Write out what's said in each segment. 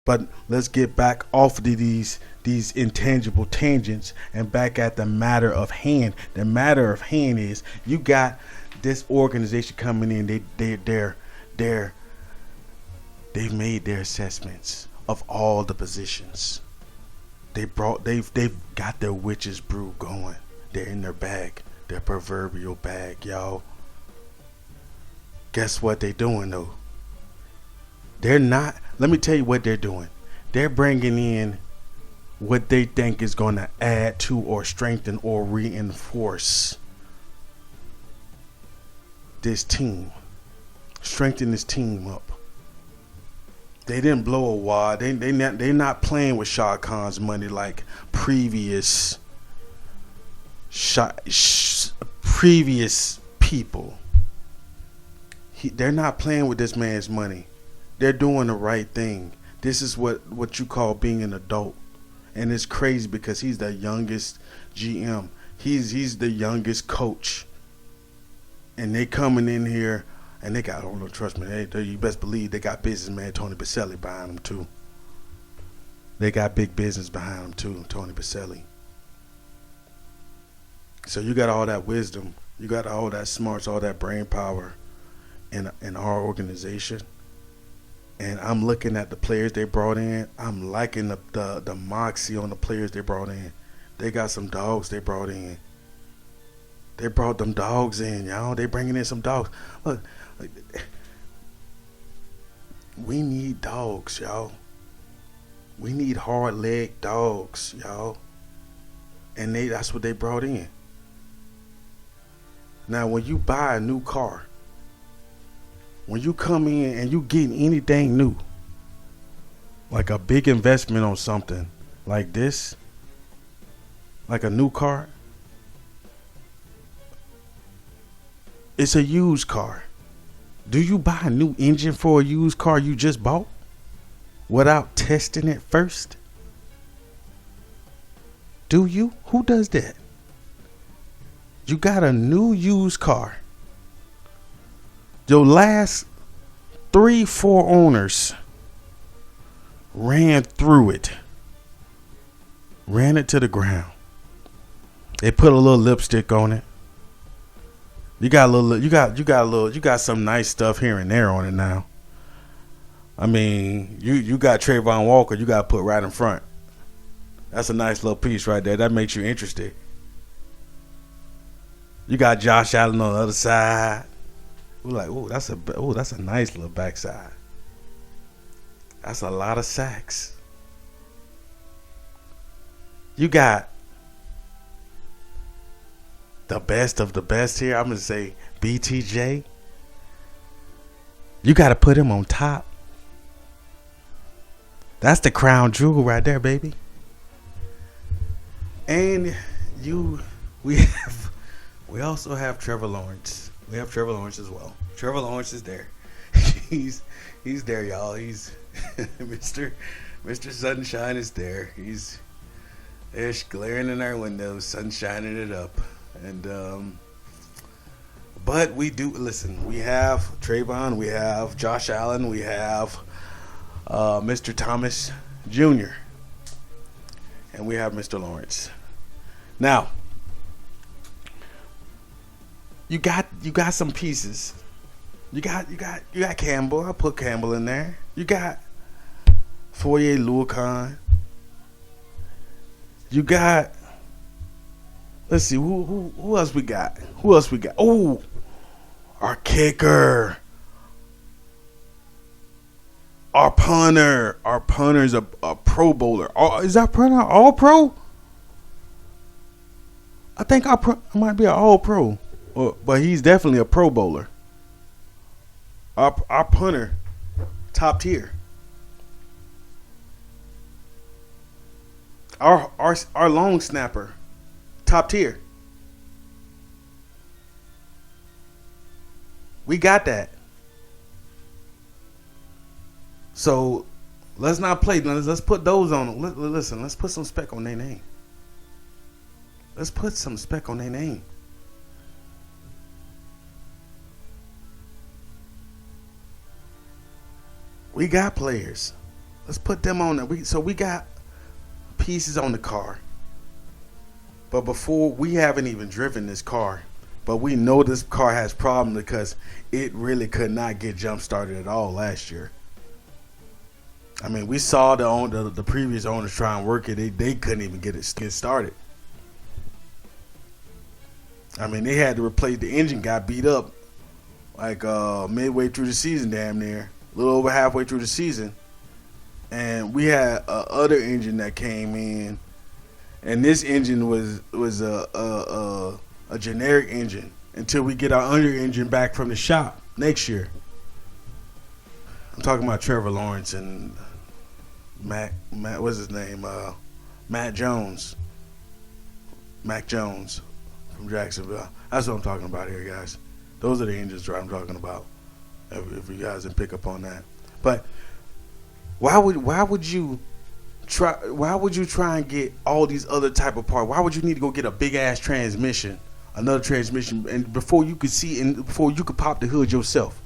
But let's get back off of these intangible tangents and back at the matter of hand. The matter of hand is you got this organization coming in. They're they've made their assessments of all the positions. They've got their witch's brew going. They're in their bag, their proverbial bag, y'all. Guess what they doing though? They're not. Let me tell you what they're doing. They're bringing in what they think is going to add to or strengthen or reinforce this team. Strengthen this team up. They didn't blow a wad. They're not playing with Shad Khan's money like previous previous people. They're not playing with this man's money. They're doing the right thing. This is what you call being an adult. And it's crazy because he's the youngest GM. He's the youngest coach. And they coming in here and they got, oh, trust me, you best believe they got businessman Tony Baselli behind them too. They got big business behind them too, Tony Baselli. So you got all that wisdom, you got all that smarts, all that brain power in our organization. And I'm looking at the players they brought in. I'm liking the moxie on the players they brought in. They got some dogs they brought in. They brought them dogs in, y'all. They bringing in some dogs. Look, we need dogs, y'all. We need hard-legged dogs, y'all. And that's what they brought in. Now, when you buy a new car, when you come in and you getting anything new, like a big investment on something like this, like a new car, it's a used car. Do you buy a new engine for a used car you just bought without testing it first? Do you? Who does that? You got a new used car. Your last 3-4 owners ran through it. Ran it to the ground. They put a little lipstick on it. You got some nice stuff here and there on it now. I mean, you got Trayvon Walker, you got to put right in front. That's a nice little piece right there. That makes you interested. You got Josh Allen on the other side. We're like, that's a nice little backside. That's a lot of sacks. You got the best of the best here. I'm gonna say BTJ. You got to put him on top. That's the crown jewel right there, baby. And we also have Trevor Lawrence. We have Trevor Lawrence as well. Trevor Lawrence is there. He's there, y'all. He's Mr. Sunshine is there. He's glaring in our windows, sun shining it up. And but we do listen. We have Trayvon. We have Josh Allen. We have Mr. Thomas Jr. And we have Mr. Lawrence. Now, you got some pieces. You got Campbell. I put Campbell in there. You got Foye Luakan. You got, let's see, who else we got? Oh, our kicker. Our punter. Our punter's a pro bowler. Is that punter all pro? I think our might be an all pro. But he's definitely a pro bowler. Our punter, top tier. Our long snapper, top tier. We got that. So let's not play. Let's put those on them. Listen, let's put some spec on their name. Let's put some spec on their name. We got players. Let's put them on there. So we got pieces on the car. But before, we haven't even driven this car. But we know this car has problems because it really could not get jump started at all last year. I mean, we saw the previous owners try and work it. They couldn't even get started. I mean, they had to replace the engine. Got beat up like midway through the season, damn near, a little over halfway through the season. And we had a other engine that came in, and this engine was a generic engine until we get our under engine back from the shop next year. I'm talking about Trevor Lawrence and Mac what's his name? Mac Jones from Jacksonville. That's what I'm talking about here, guys. Those are the engines I'm talking about. If you guys can pick up on that. But why would you try and get all these other type of parts? Why would you need to go get a big ass transmission, another transmission, and before you could pop the hood yourself?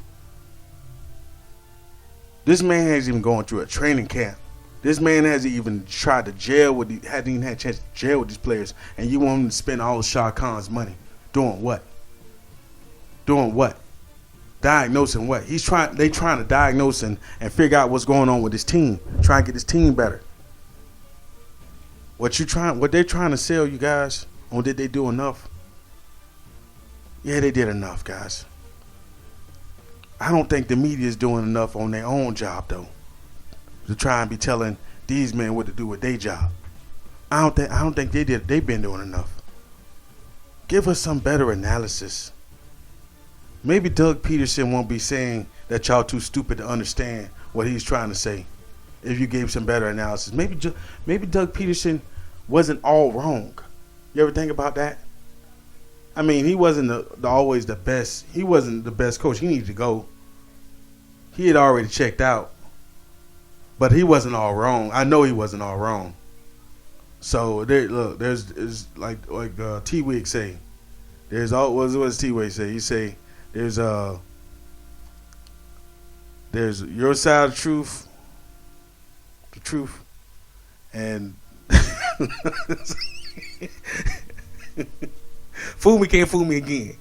This man hasn't even gone through a training camp. This man hasn't even tried to hadn't even had a chance to jail with these players, and you want him to spend all of Shah Khan's money doing what? Doing what? Diagnosing what? They trying to diagnose and figure out what's going on with his team. Try and get his team better. What they're trying to sell you guys on, did they do enough? Yeah, they did enough, guys. I don't think the media is doing enough on their own job though, to try and be telling these men what to do with their job. I don't think they've been doing enough. Give us some better analysis. Maybe Doug Peterson won't be saying that y'all too stupid to understand what he's trying to say if you gave some better analysis. Maybe Doug Peterson wasn't all wrong. You ever think about that? I mean, he wasn't always the best. He wasn't the best coach. He needed to go. He had already checked out. But he wasn't all wrong. I know he wasn't all wrong. So there's like T-Wig say. What does T-Wig say? He say there's your side of the truth, and fool me can't fool me again.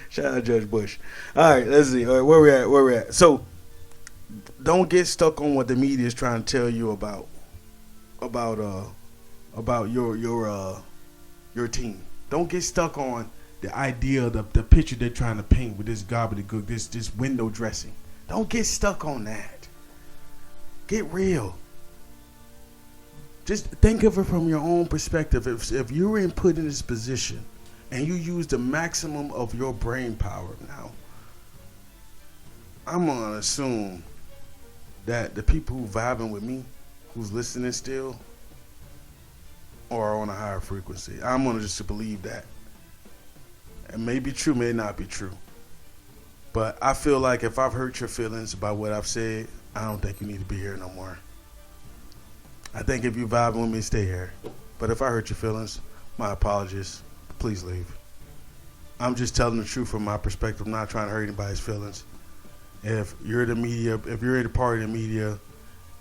Shout out Judge Bush. All right, let's see. All right, where we at? So don't get stuck on what the media is trying to tell you about your team. Don't get stuck on the idea, the picture they're trying to paint with this gobbledygook, this window dressing. Don't get stuck on that. Get real. Just think of it from your own perspective. If you were put in this position and you use the maximum of your brain power now, I'm going to assume that the people who vibing with me, who's listening still, are on a higher frequency. I'm going to just believe that. It may be true, may not be true. But I feel like if I've hurt your feelings about what I've said, I don't think you need to be here no more. I think if you vibing with me, stay here. But if I hurt your feelings, my apologies. Please leave. I'm just telling the truth from my perspective, not trying to hurt anybody's feelings. If you're the media, if you're a part of the media,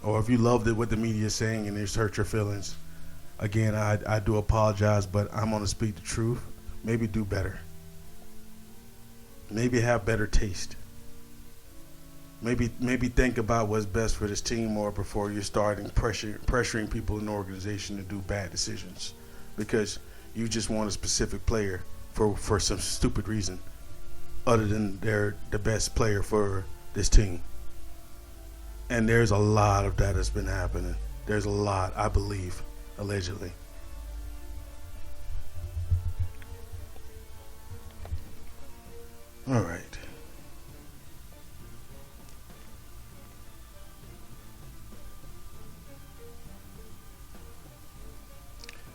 or if you loved it what the media is saying and it's hurt your feelings, again, I do apologize, but I'm going to speak the truth. Maybe do better. Maybe have better taste. Maybe think about what's best for this team more before you're starting pressuring people in the organization to do bad decisions, because you just want a specific player for some stupid reason other than they're the best player for this team. And there's a lot of that that's been happening. There's a lot, I believe, allegedly. All right.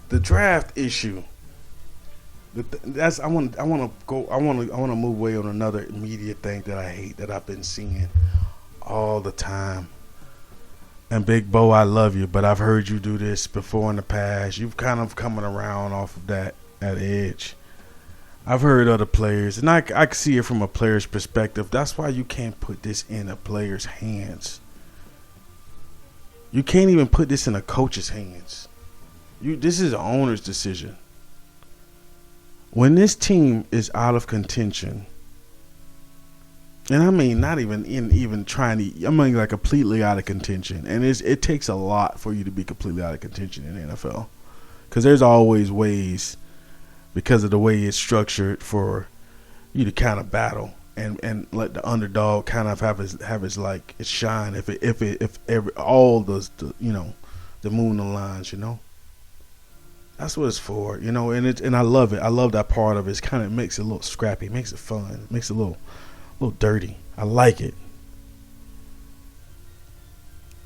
The draft issue. I want to move away on another media thing that I hate, that I've been seeing all the time. And Big Bo, I love you, but I've heard you do this before in the past. You've kind of coming around off of that edge. I've heard other players, and I can see it from a player's perspective. That's why you can't put this in a player's hands. You can't even put this in a coach's hands. This is an owner's decision. When this team is out of contention, and I mean not even trying to, I mean like completely out of contention, and it takes a lot for you to be completely out of contention in the NFL, because there's always ways, because of the way it's structured, for you to kind of battle and let the underdog kind of have his like its shine if all the the moon aligns. That's what it's for, and I love it. I love that part of it. It kind of makes it a little scrappy, makes it fun, makes it a little dirty. I like it.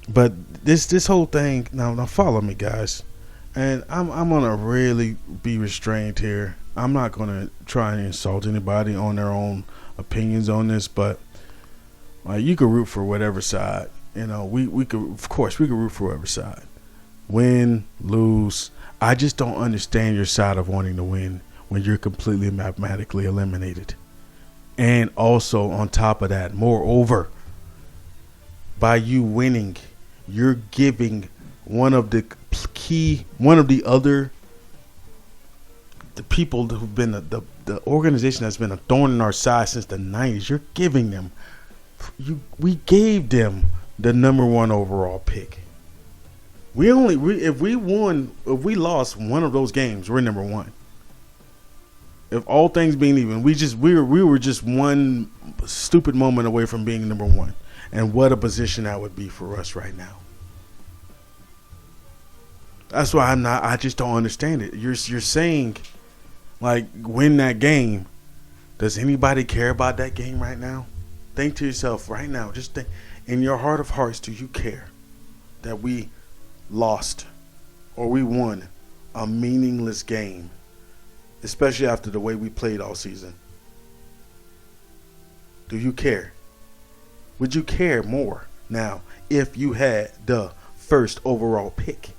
But this whole thing, now follow me, guys. And I'm gonna really be restrained here. I'm not gonna try and insult anybody on their own opinions on this, but you could root for whatever side. We could, of course, we could root for whatever side. Win, lose. I just don't understand your side of wanting to win when you're completely mathematically eliminated. And also on top of that, moreover, by you winning, you're giving one of the people who've been the organization that's been a thorn in our side since the 90s. You're giving them, we gave them the number 1 overall pick. If we lost one of those games, we're number 1. If all things being even, we were just one stupid moment away from being number 1. And what a position that would be for us right now. That's why I just don't understand it. You're saying, like, win that game. Does anybody care about that game right now? Think to yourself right now. Just think, in your heart of hearts, do you care that we lost or we won a meaningless game, especially after the way we played all season? Do you care? Would you care more now if you had the first overall pick?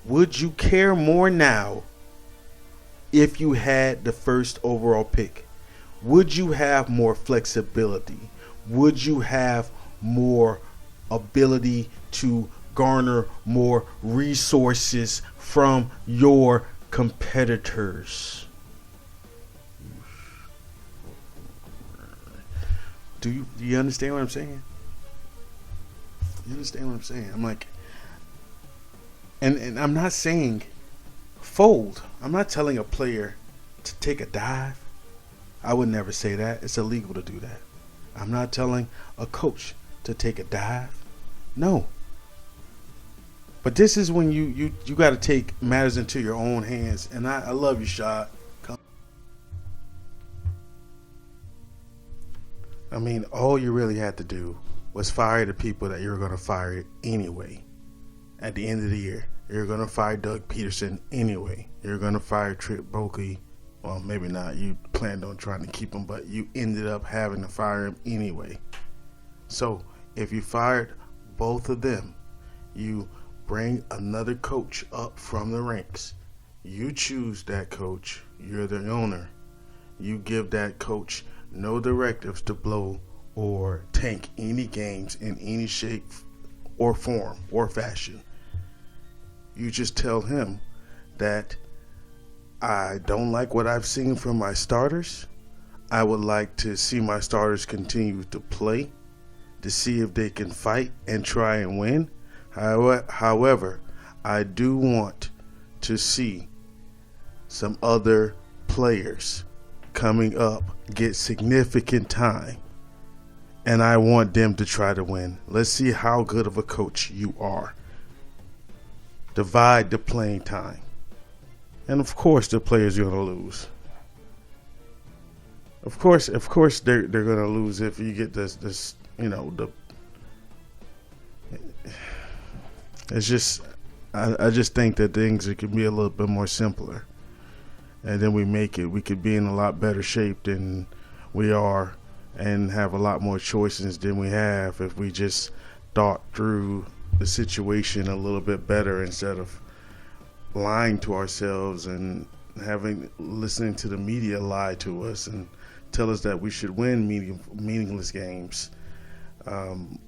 Would you care more now if you had the first overall pick? Would you have more flexibility? Would you have more ability to garner more resources from your competitors? Do you understand what I'm saying? You understand what I'm saying? I'm like, and I'm not saying fold. I'm not telling a player to take a dive. I would never say that. It's illegal to do that. I'm not telling a coach to take a dive. No. But this is when you got to take matters into your own hands. And I love you, Shad. I mean, all you really had to do was fire the people that you were going to fire anyway. At the end of the year, you're going to fire Doug Peterson anyway. You're going to fire Trip Bockley. Well, maybe not. You planned on trying to keep him, but you ended up having to fire him anyway. So if you fired both of them, you bring another coach up from the ranks. You choose that coach. You're the owner. You give that coach no directives to blow or tank any games in any shape or form or fashion. You just tell him that I don't like what I've seen from my starters. I would like to see my starters continue to play to see if they can fight and try and win. However, I do want to see some other players coming up get significant time, and I want them to try to win. Let's see how good of a coach you are. Divide the playing time. And of course the players are going to lose. Of course they're going to lose if you get this it's just I just think that things could be a little bit more simpler. And then we could be in a lot better shape than we are and have a lot more choices than we have if we just thought through the situation a little bit better instead of lying to ourselves and listening to the media lie to us and tell us that we should win meaningless games. Um,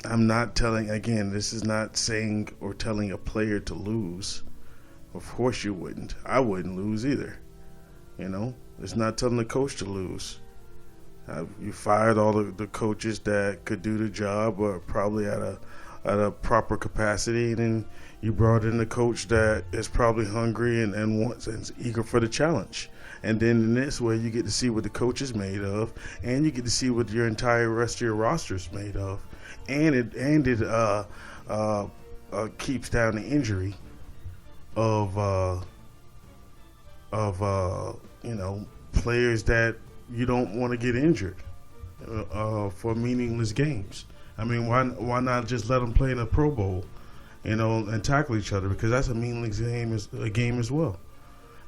I'm not telling, again, this is not saying or telling a player to lose. Of course you wouldn't. I wouldn't lose either. You know, it's not telling the coach to lose. You fired all the coaches that could do the job, or probably at a proper capacity, and then you brought in a coach that is probably hungry and wants and is eager for the challenge. And then in this way, you get to see what the coach is made of, and you get to see what your entire rest of your roster is made of, and it keeps down the injury of players that you don't want to get injured for meaningless games. I mean, why not just let them play in a Pro Bowl, and tackle each other, because that's a meaningless game as well.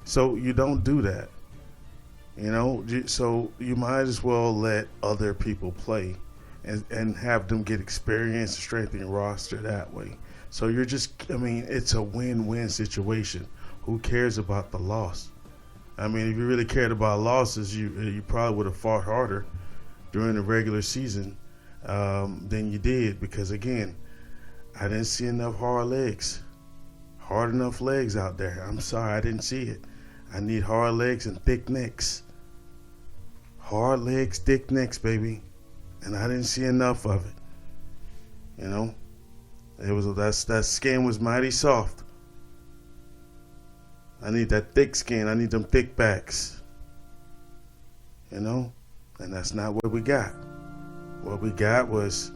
So you don't do that, So you might as well let other people play, and have them get experience and strengthen your roster that way. So it's a win-win situation. Who cares about the loss? I mean, if you really cared about losses, you probably would have fought harder during the regular season than you did, because, again, I didn't see enough hard enough legs out there. I'm sorry, I didn't see it. I need hard legs and thick necks. Hard legs, thick necks, baby. And I didn't see enough of it. That skin was mighty soft. I need that thick skin. I need them thick backs. And that's not what we got. What we got was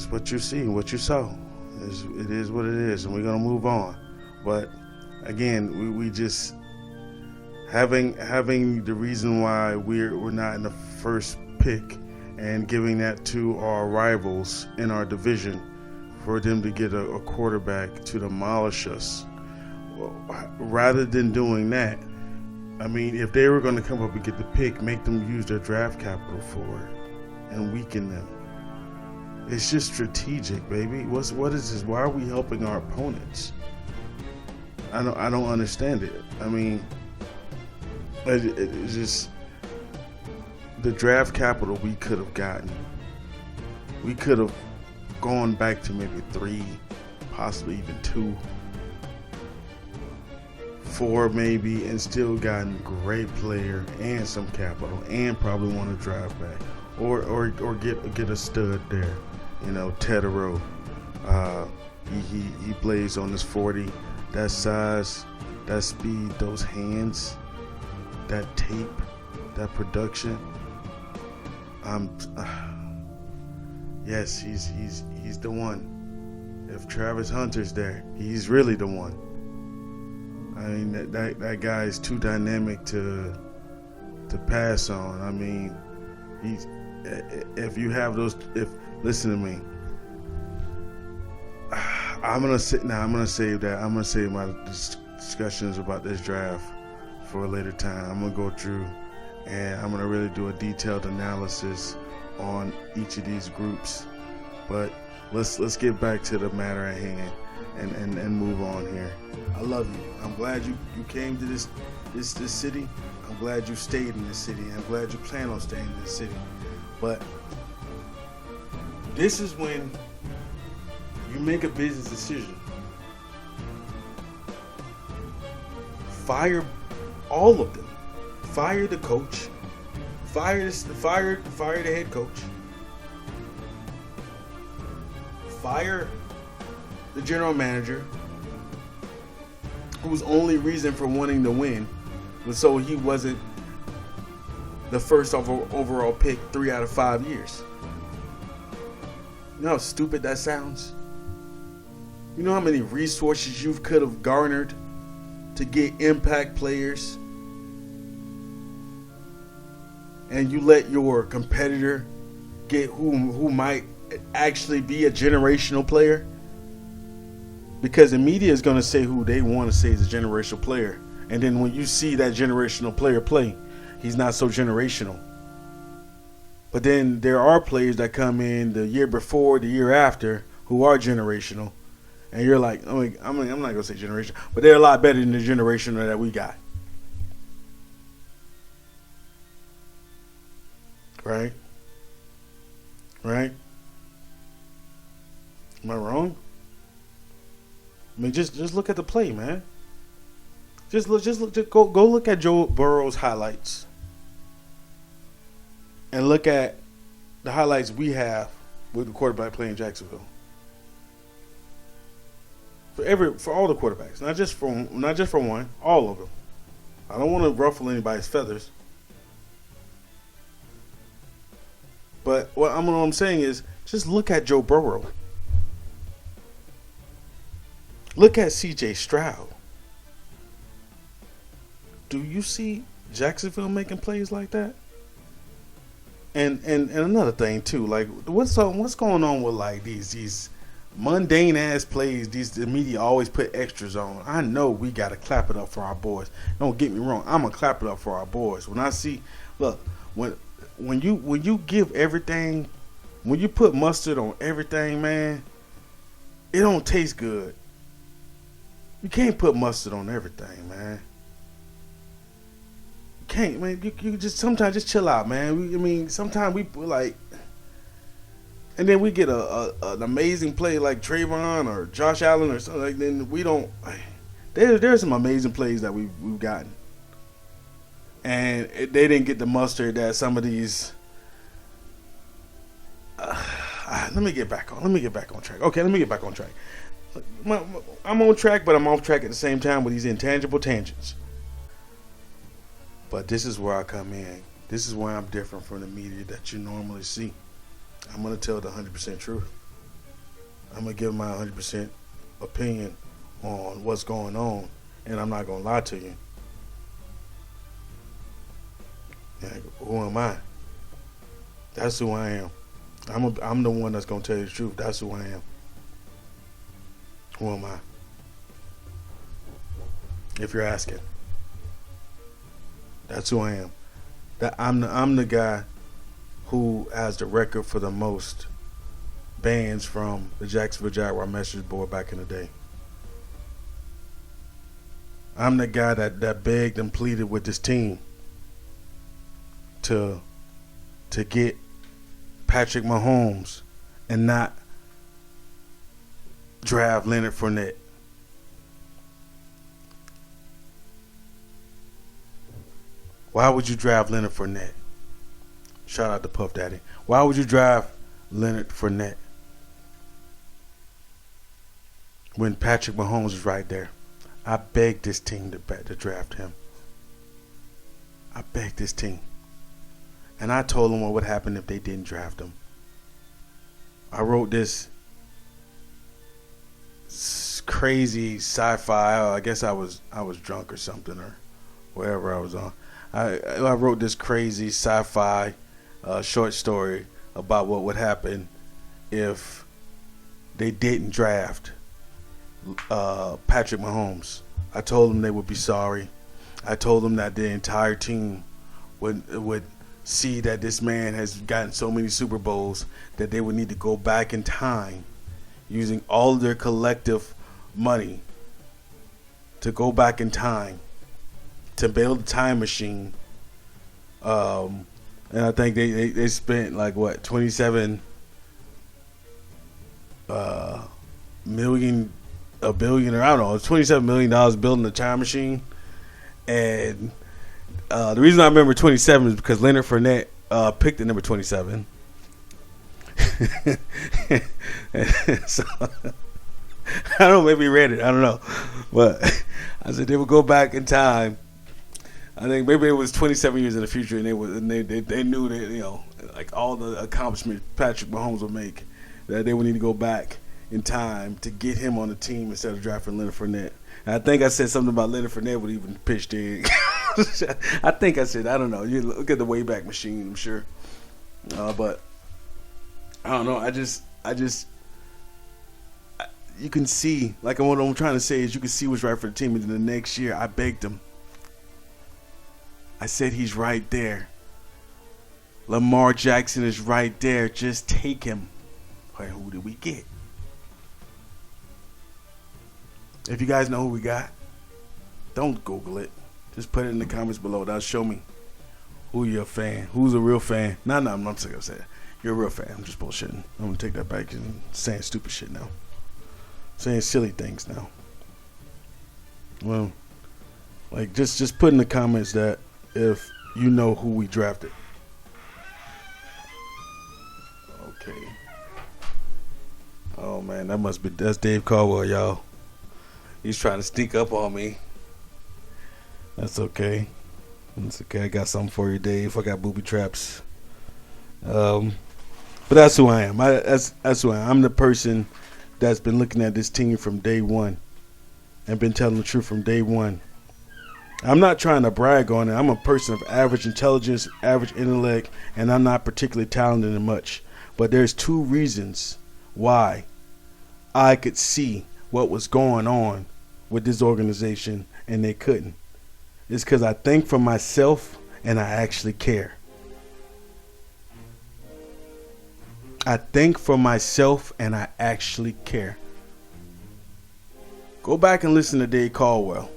what you see, what you saw. It is what it is, and we're gonna move on. But again, we just having the reason why we're not in the first pick and giving that to our rivals in our division for them to get a quarterback to demolish us. Rather than doing that, I mean, if they were going to come up and get the pick, make them use their draft capital for it and weaken them. It's just strategic, baby. What is this? Why are we helping our opponents? I don't understand it. I mean, it's just the draft capital we could have gotten. We could have gone back to maybe 3, possibly even 2, 4 maybe, and still gotten a great player and some capital, and probably want to draft back or get a stud there. Tetero. He plays on his 40. That size, that speed, those hands, that tape, that production. Yes, he's the one. If Travis Hunter's there, he's really the one. I mean, that guy is too dynamic to pass on. I mean, listen to me. I'm gonna save that. I'm gonna save my discussions about this draft for a later time. I'm gonna go through and I'm gonna really do a detailed analysis on each of these groups. But let's get back to the matter at hand and move on here. I love you. I'm glad you came to this city. I'm glad you stayed in this city. I'm glad you plan on staying in this city. But this is when you make a business decision. Fire all of them. Fire the coach. Fire the head coach. Fire the general manager, whose only reason for wanting to win was so he wasn't the first overall pick 3 out of 5 years. You know how stupid that sounds? You know how many resources you could have garnered to get impact players, and you let your competitor get who might actually be a generational player? Because the media is going to say who they want to say is a generational player. And then when you see that generational player play, he's not so generational. But then there are players that come in the year before, the year after, who are generational. And you're like, I'm not gonna say generation, but they're a lot better than the generation that we got. Right? Right? Am I wrong? I mean, just look at the play, man. Just go look at Joe Burrow's highlights, and look at the highlights we have with the quarterback playing Jacksonville. For all the quarterbacks, not just for one, all of them. I don't want to ruffle anybody's feathers, but what I'm saying is, just look at Joe Burrow. Look at C.J. Stroud. Do you see Jacksonville making plays like that? And another thing too, like what's going on with like these mundane ass plays? The media always put extras on. I know we gotta clap it up for our boys. Don't get me wrong. I'm gonna clap it up for our boys. When I see, look, when you give everything, when you put mustard on everything, man, it don't taste good. You can't put mustard on everything, man. You can't, man. You just sometimes just chill out, man. Sometimes we like, and then we get an amazing play like Trayvon or Josh Allen or something. Like, then we don't. There's some amazing plays that we've gotten, and they didn't get the mustard that some of these. Let me get back on track. Okay, let me get back on track. I'm on track, but I'm off track at the same time with these intangible tangents. But this is where I come in. This is where I'm different from the media that you normally see. I'm going to tell the 100% truth. I'm going to give my 100% opinion on what's going on, and I'm not going to lie to you. Who am I? That's who I am. I'm the one that's going to tell you the truth. That's who I am. Who am I? If you're asking, that's who I am. That I'm the guy who has the record for the most bans from the Jacksonville Jaguar message board back in the day. I'm the guy that begged and pleaded with this team to get Patrick Mahomes and not draft Leonard Fournette. Why would you draft Leonard Fournette? Shout out to Puff Daddy. Why would you draft Leonard Fournette when Patrick Mahomes is right there? I begged this team to draft him. I begged this team. And I told them what would happen if they didn't draft him. I wrote this crazy sci-fi. I guess I was drunk or something, or wherever I was on. I wrote this crazy sci-fi short story about what would happen if they didn't draft Patrick Mahomes. I told them they would be sorry. I told them that the entire team would see that this man has gotten so many Super Bowls that they would need to go back in time using all of their collective money to go back in time to build a time machine. And I think they spent like what, 27 million, a billion, or I don't know, $27 million building a time machine. And the reason I remember 27 is because Leonard Fournette picked the number 27. So I don't know, maybe he read it, I don't know, but I said they would go back in time. I think maybe it was 27 years in the future, and they knew that, you know, like all the accomplishments Patrick Mahomes would make, that they would need to go back in time to get him on the team instead of drafting Leonard Fournette. And I think I said something about Leonard Fournette would even pitch in. I think I said, I don't know. You look at the Wayback Machine, I'm sure. But I don't know. I just you can see, like what I'm trying to say is, you can see what's right for the team. And then the next year, I begged him. I said, he's right there. Lamar Jackson is right there. Just take him. Wait, who did we get? If you guys know who we got, don't Google it. Just put it in the comments below. That'll show me who you're a fan. Who's a real fan. No, I'm not sick of saying it. You're a real fan. I'm just bullshitting. I'm going to take that back and saying stupid shit now. Saying silly things now. Well, like, just put in the comments that if you know who we drafted. Okay. Oh, man, that's Dave Caldwell, y'all. He's trying to sneak up on me. That's okay. It's okay. I got something for you, Dave. I got booby traps. But that's who I am. That's who I am. I'm the person that's been looking at this team from day one and been telling the truth from day one. I'm not trying to brag on it. I'm a person of average intelligence, average intellect, and I'm not particularly talented in much. But there's two reasons why I could see what was going on with this organization and they couldn't. It's because I think for myself and I actually care. I think for myself and I actually care. Go back and listen to Dave Caldwell.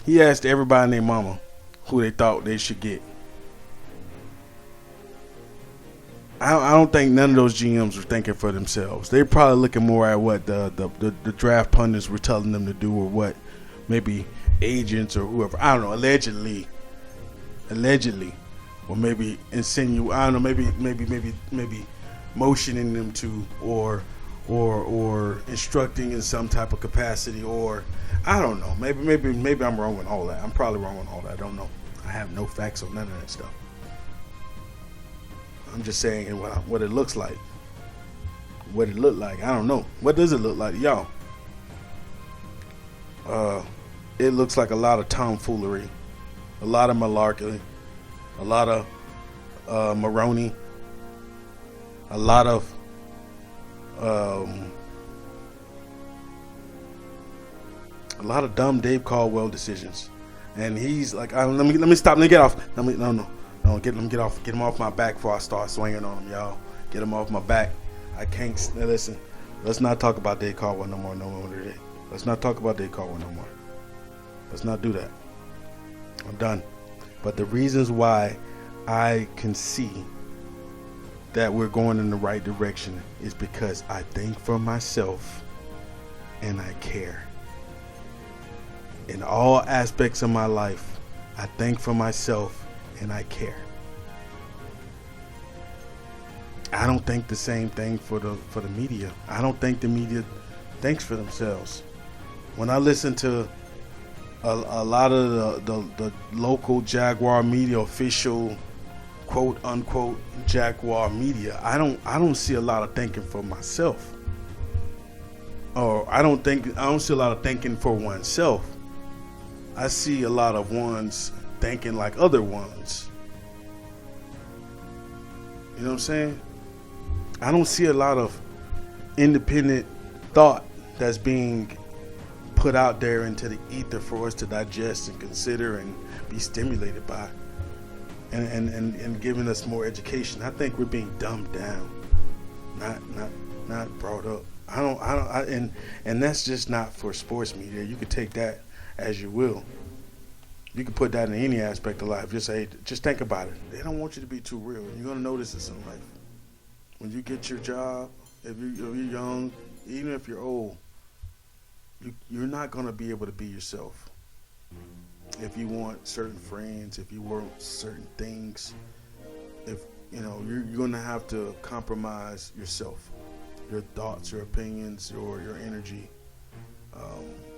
He asked everybody and their mama who they thought they should get. I don't think none of those GMs were thinking for themselves. They're probably looking more at what the draft pundits were telling them to do, or what maybe agents or whoever, I don't know, allegedly, or maybe I don't know, maybe motioning them to, or instructing in some type of capacity, or I don't know, maybe I'm wrong on all that. I'm probably wrong on all that. I don't know. I have no facts on none of that stuff. I'm just saying what it looks like. What it looked like. I don't know. What does it look like, y'all? It looks like a lot of tomfoolery, a lot of malarkey, a lot of Maroney, a lot of dumb Dave Caldwell decisions, and he's like, let me stop. Let me get off. Let me get off. Get him off my back before I start swinging on him, y'all. Get him off my back. I can't listen. Let's not talk about Dave Caldwell no more today. Let's not talk about Dave Caldwell no more. Let's not do that. I'm done. But the reasons why I can see that we're going in the right direction is because I think for myself and I care. In all aspects of my life, I think for myself and I care. I don't think the same thing for the media. I don't think the media thinks for themselves. When I listen to a lot of the local Jaguar media, official quote unquote Jaguar media, I don't see a lot of thinking for myself. Or I don't see a lot of thinking for oneself. I see a lot of ones thinking like other ones. You know what I'm saying? I don't see a lot of independent thought that's being put out there into the ether for us to digest and consider and be stimulated by, and giving us more education. I think we're being dumbed down, not brought up. And that's just not for sports media. You could take that as you will. You can put that in any aspect of life. Just think about it. They don't want you to be too real. You're gonna notice this in life. When you get your job, if you're young, even if you're old, you're not gonna be able to be yourself. If you want certain friends, if you want certain things, if you're gonna have to compromise yourself, your thoughts, your opinions, your energy,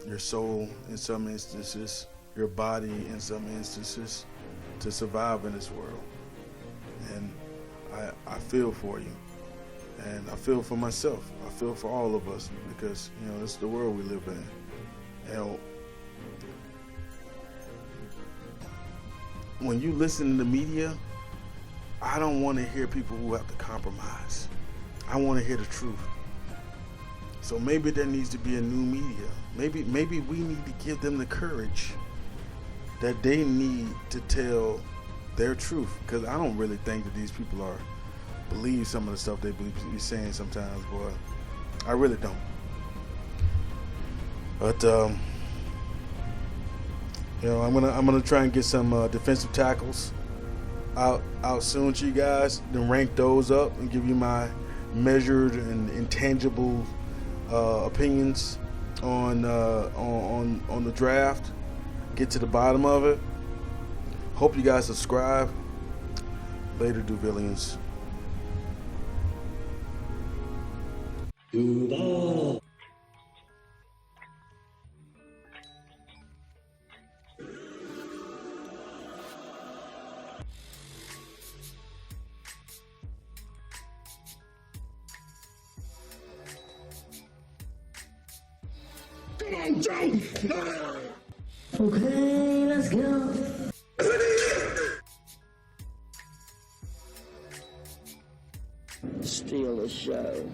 your soul in some instances, your body in some instances, to survive in this world. And I feel for you. And I feel for myself. I feel for all of us, because this is the world we live in. When you listen to the media, I don't want to hear people who have to compromise. I want to hear the truth. So maybe there needs to be a new media. Maybe we need to give them the courage that they need to tell their truth. Because I don't really think that these people believe some of the stuff they be saying sometimes, boy. I really don't. But I'm gonna try and get some defensive tackles out soon to you guys. Then rank those up and give you my measured and intangible opinions on the draft. Get to the bottom of it. Hope you guys subscribe. Later, DuVillains. DuVillain. Come on, jump! Okay, let's go. Steal the show.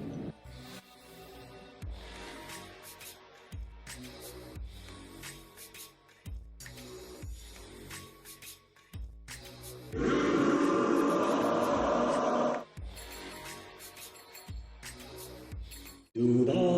DuVillain.